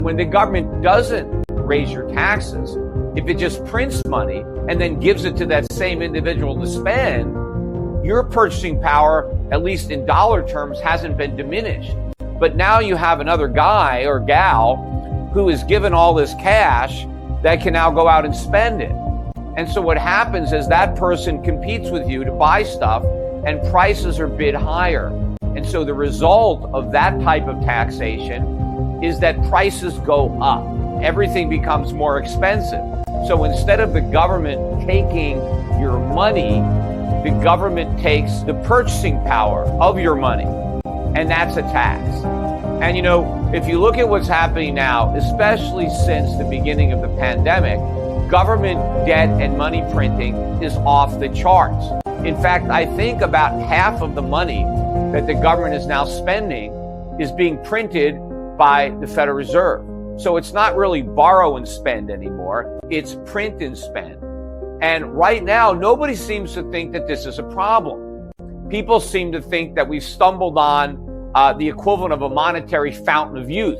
When the government doesn't raise your taxes, if it just prints money and then gives it to that same individual to spend, your purchasing power, at least in dollar terms, hasn't been diminished. But now you have another guy or gal who is given all this cash that can now go out and spend it. And so what happens is that person competes with you to buy stuff and prices are bid higher. And so the result of that type of taxation is that prices go up. Everything becomes more expensive. So instead of the government taking your money, the government takes the purchasing power of your money, and that's a tax. And you know, if you look at what's happening now, especially since the beginning of the pandemic, government debt and money printing is off the charts. In fact, I think about half of the money that the government is now spending is being printed by the Federal Reserve. So it's not really borrow and spend anymore, it's print and spend. And right now, nobody seems to think that this is a problem. People seem to think that we've stumbled on the equivalent of a monetary fountain of youth.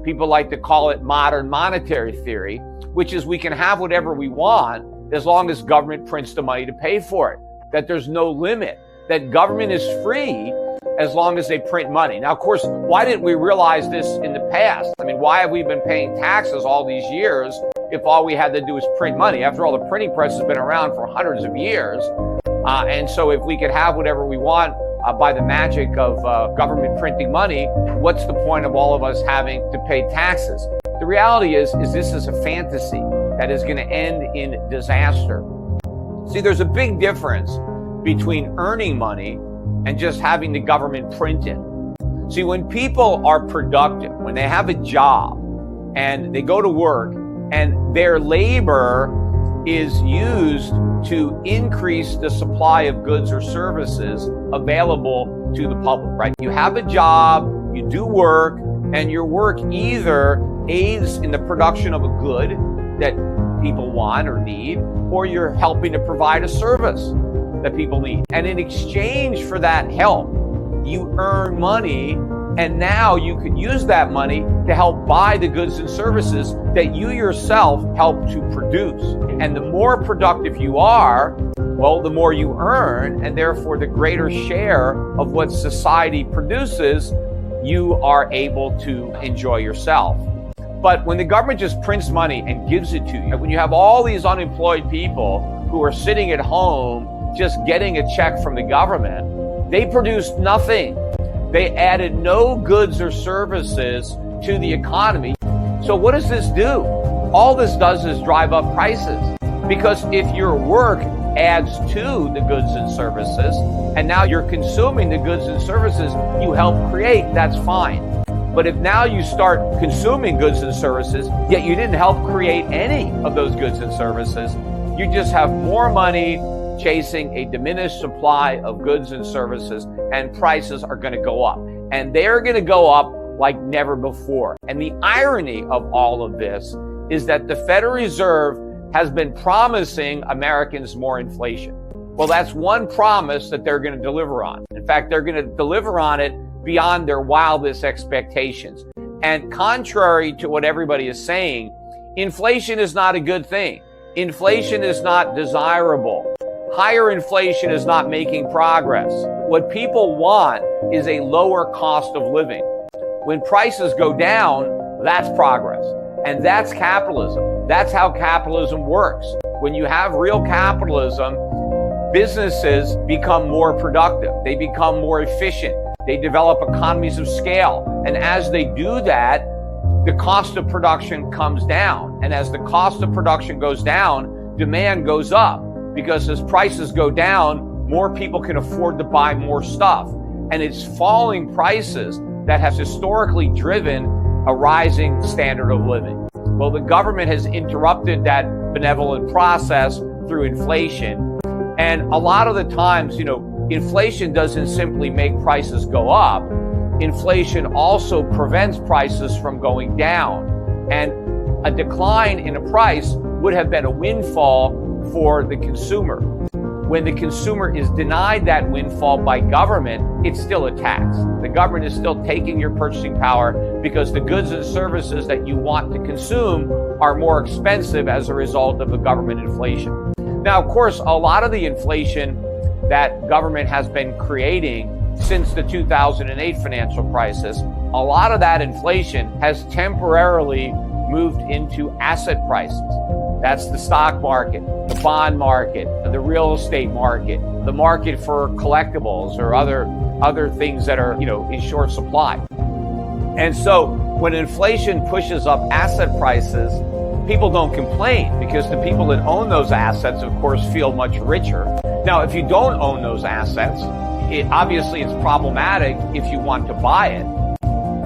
People like to call it modern monetary theory, which is we can have whatever we want as long as government prints the money to pay for it, that there's no limit, that government is free as long as they print money. Now, of course, why didn't we realize this in the past? I mean, why have we been paying taxes all these years if all we had to do is print money? After all, the printing press has been around for hundreds of years. And so if we could have whatever we want by the magic of government printing money, what's the point of all of us having to pay taxes? The reality is this is a fantasy that is going to end in disaster. See, there's a big difference between earning money and just having the government print it. See, when people are productive, when they have a job and they go to work and their labor is used to increase the supply of goods or services available to the public, right? You have a job, you do work, and your work either aids in the production of a good that people want or need, or you're helping to provide a service that people need. And in exchange for that help, you earn money, and now you can use that money to help buy the goods and services that you yourself help to produce. And the more productive you are, well, the more you earn, and therefore the greater share of what society produces you are able to enjoy yourself. But when the government just prints money and gives it to you, when you have all these unemployed people who are sitting at home just getting a check from the government, they produced nothing. They added no goods or services to the economy. So what does this do? All this does is drive up prices. Because if your work adds to the goods and services, and now you're consuming the goods and services you help create, that's fine. But if now you start consuming goods and services, yet you didn't help create any of those goods and services, you just have more money chasing a diminished supply of goods and services, and prices are going to go up. And they're going to go up like never before. And the irony of all of this is that the Federal Reserve has been promising Americans more inflation. Well, that's one promise that they're going to deliver on. In fact, they're going to deliver on it beyond their wildest expectations. And contrary to what everybody is saying, inflation is not a good thing. Inflation is not desirable. Higher inflation is not making progress. What people want is a lower cost of living. When prices go down, that's progress. And that's capitalism. That's how capitalism works. When you have real capitalism, businesses become more productive. They become more efficient. They develop economies of scale. And as they do that, the cost of production comes down. And as the cost of production goes down, demand goes up. Because as prices go down, more people can afford to buy more stuff. And it's falling prices that has historically driven a rising standard of living. Well, the government has interrupted that benevolent process through inflation. And a lot of the times, inflation doesn't simply make prices go up. Inflation also prevents prices from going down. And a decline in a price would have been a windfall for the consumer. when the consumer is denied that windfall by government, it's still a tax. The government is still taking your purchasing power because the goods and services that you want to consume are more expensive as a result of the government inflation. Now, of course, a lot of the inflation that government has been creating since the 2008 financial crisis, a lot of that inflation has temporarily moved into asset prices. That's the stock market, the bond market, the real estate market, the market for collectibles or other things that are, in short supply. And so when inflation pushes up asset prices, people don't complain because the people that own those assets, of course, feel much richer. Now, if you don't own those assets, obviously it's problematic if you want to buy it.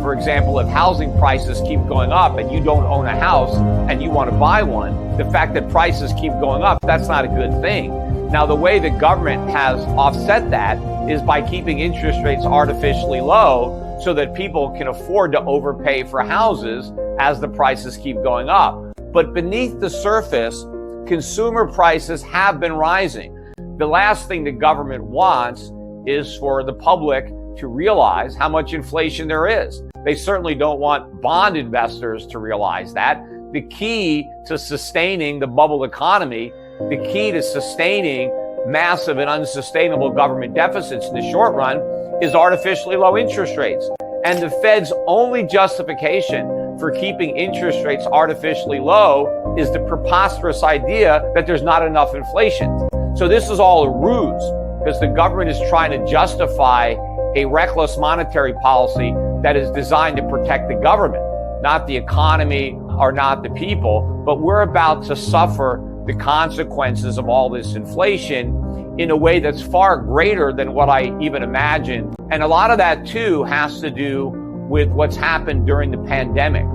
For example, if housing prices keep going up and you don't own a house and you want to buy one, the fact that prices keep going up, that's not a good thing. Now, the way the government has offset that is by keeping interest rates artificially low so that people can afford to overpay for houses as the prices keep going up. But beneath the surface, consumer prices have been rising. The last thing the government wants is for the public to realize how much inflation there is. They certainly don't want bond investors to realize that. The key to sustaining the bubble economy, the key to sustaining massive and unsustainable government deficits in the short run is artificially low interest rates. And the Fed's only justification for keeping interest rates artificially low is the preposterous idea that there's not enough inflation. So this is all a ruse because the government is trying to justify a reckless monetary policy that is designed to protect the government, not the economy or not the people. But we're about to suffer the consequences of all this inflation in a way that's far greater than what I even imagined. And a lot of that, too, has to do with what's happened during the pandemic,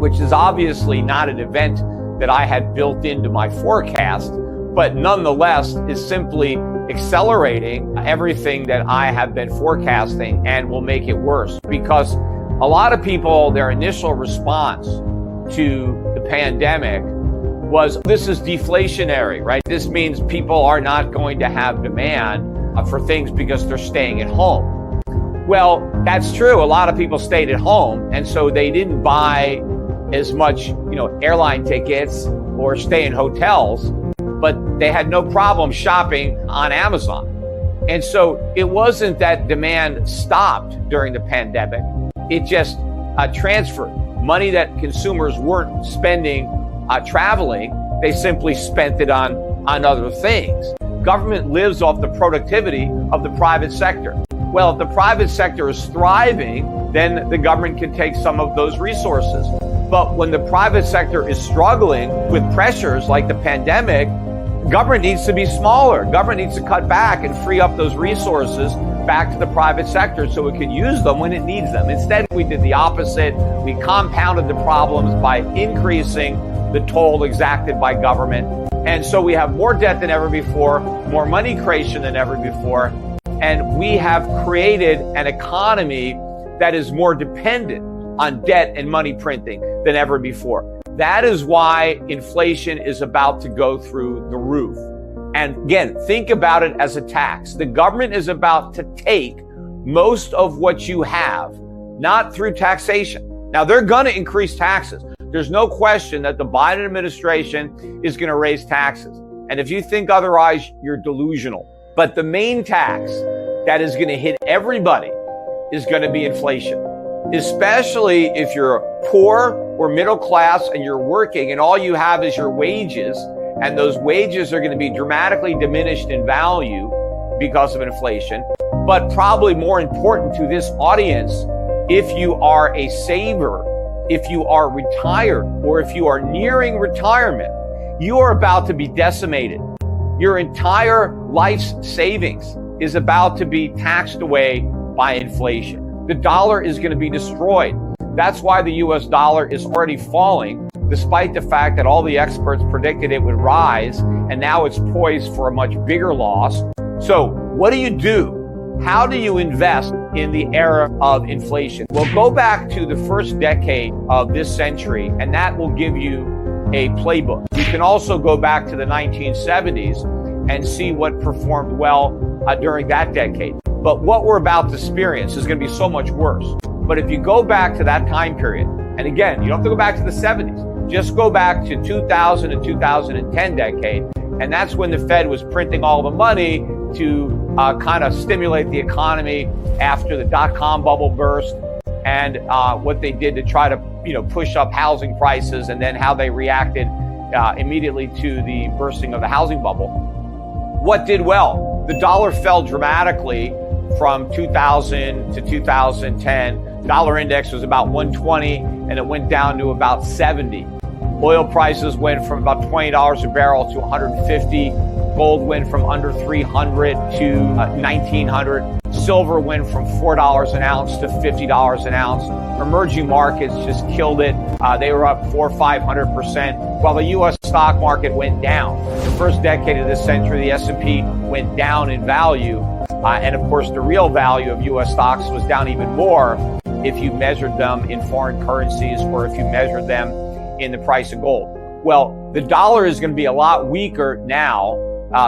which is obviously not an event that I had built into my forecast, but nonetheless is simply accelerating everything that I have been forecasting and will make it worse. Because a lot of people, their initial response to the pandemic was, this is deflationary, right? This means people are not going to have demand for things because they're staying at home. Well, that's true. A lot of people stayed at home, and so they didn't buy as much, airline tickets or stay in hotels, but they had no problem shopping on Amazon. And so it wasn't that demand stopped during the pandemic. It just transferred. Money that consumers weren't spending traveling, they simply spent it on other things. Government lives off the productivity of the private sector. Well, if the private sector is thriving, then the government can take some of those resources. But when the private sector is struggling with pressures like the pandemic, government needs to be smaller. Government needs to cut back and free up those resources back to the private sector so it can use them when it needs them. Instead, we did the opposite. We compounded the problems by increasing the toll exacted by government. And so we have more debt than ever before, more money creation than ever before, and we have created an economy that is more dependent on debt and money printing than ever before. That is why inflation is about to go through the roof. And again, think about it as a tax. The government is about to take most of what you have, not through taxation. Now, they're going to increase taxes. There's no question that the Biden administration is going to raise taxes. And if you think otherwise, you're delusional. But the main tax that is going to hit everybody is going to be inflation, especially if you're poor or middle class and you're working and all you have is your wages, and those wages are going to be dramatically diminished in value because of inflation. But probably more important to this audience, if you are a saver, if you are retired, or if you are nearing retirement, you are about to be decimated. Your entire life's savings is about to be taxed away by inflation. The dollar is going to be destroyed. That's why the US dollar is already falling, despite the fact that all the experts predicted it would rise, and now it's poised for a much bigger loss. So what do you do? How do you invest in the era of inflation? Well, go back to the first decade of this century, and that will give you a playbook. You can also go back to the 1970s and see what performed well during that decade. But what we're about to experience is going to be so much worse. But if you go back to that time period, and again, you don't have to go back to the 70s, just go back to 2000 and 2010 decade, and that's when the Fed was printing all the money to kind of stimulate the economy after the dot-com bubble burst, and what they did to try to push up housing prices, and then how they reacted immediately to the bursting of the housing bubble. What did well? The dollar fell dramatically from 2000 to 2010. Dollar index was about 120 and it went down to about 70. Oil prices went from about $20 a barrel to 150. Gold went from under 300 to 1900. Silver went from $4 an ounce to $50 an ounce. Emerging markets just killed it. They were up 400-500%, while the U.S. stock market went down. The first decade of this century, the S&P went down in value. And of course, the real value of U.S. stocks was down even more if you measured them in foreign currencies or if you measured them in the price of gold. Well, the dollar is going to be a lot weaker now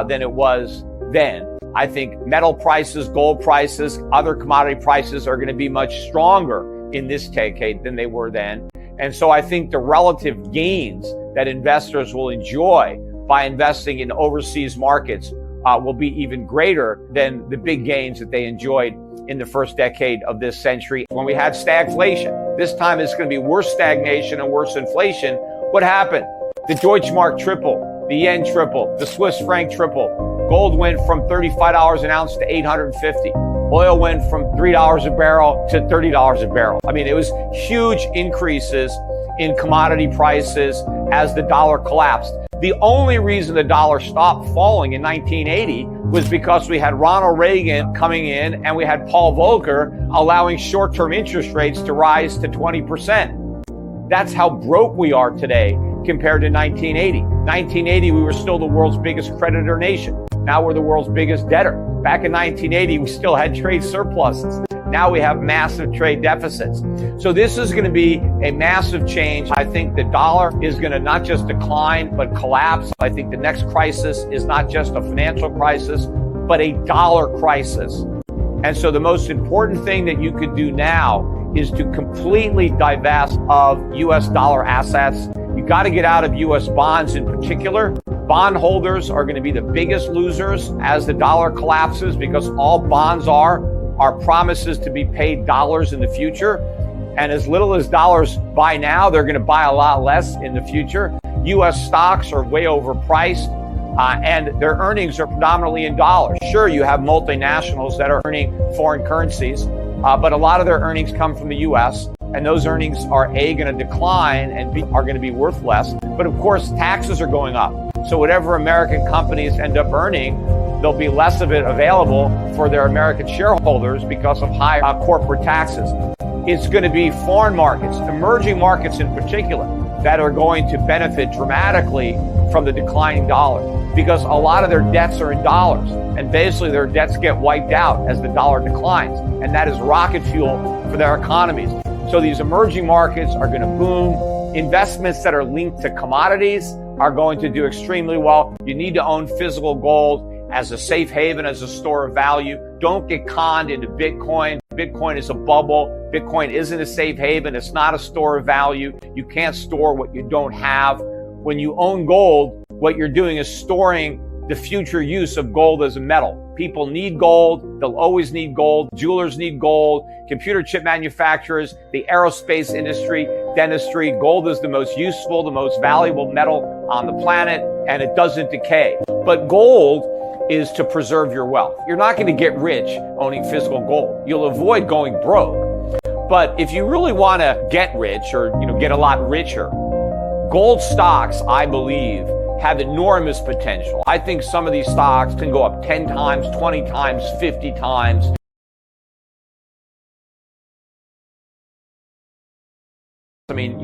than it was then. I think metal prices, gold prices, other commodity prices are going to be much stronger in this decade than they were then. And so I think the relative gains that investors will enjoy by investing in overseas markets will be even greater than the big gains that they enjoyed in the first decade of this century when we had stagflation. This time it's going to be worse stagnation and worse inflation. What happened? The Deutschmark tripled, the yen tripled, the Swiss franc tripled. Gold went from $35 an ounce to $850. Oil went from $3 a barrel to $30 a barrel. I mean, it was huge increases in commodity prices as the dollar collapsed. The only reason the dollar stopped falling in 1980 was because we had Ronald Reagan coming in and we had Paul Volcker allowing short-term interest rates to rise to 20%. That's how broke we are today compared to 1980. 1980, we were still the world's biggest creditor nation. Now we're the world's biggest debtor. Back in 1980, we still had trade surpluses. Now we have massive trade deficits. So this is going to be a massive change. I think the dollar is going to not just decline, but collapse. I think the next crisis is not just a financial crisis, but a dollar crisis. And so the most important thing that you could do now is to completely divest of U.S. dollar assets. You got to get out of U.S. bonds in particular. Bondholders are going to be the biggest losers as the dollar collapses because all bonds are promises to be paid dollars in the future. And as little as dollars buy now, they're going to buy a lot less in the future. U.S. stocks are way overpriced and their earnings are predominantly in dollars. Sure, you have multinationals that are earning foreign currencies, but a lot of their earnings come from the U.S. and those earnings are going to decline and are going to be worth less. But of course, taxes are going up. So whatever American companies end up earning, there'll be less of it available for their American shareholders because of high corporate taxes. It's going to be foreign markets, emerging markets in particular, that are going to benefit dramatically from the declining dollar because a lot of their debts are in dollars and basically their debts get wiped out as the dollar declines. And that is rocket fuel for their economies. So these emerging markets are going to boom. Investments that are linked to commodities are going to do extremely well. You need to own physical gold as a safe haven, as a store of value. Don't get conned into Bitcoin. Bitcoin is a bubble. Bitcoin isn't a safe haven. It's not a store of value. You can't store what you don't have. When you own gold, what you're doing is storing the future use of gold as a metal. People need gold. They'll always need gold. Jewelers need gold. Computer chip manufacturers, the aerospace industry, dentistry. Gold is the most useful, the most valuable metal on the planet, and it doesn't decay. But gold is to preserve your wealth. You're not going to get rich owning physical gold. You'll avoid going broke. But if you really want to get rich or get a lot richer, gold stocks, I believe, have enormous potential. I think some of these stocks can go up 10 times, 20 times, 50 times. I mean,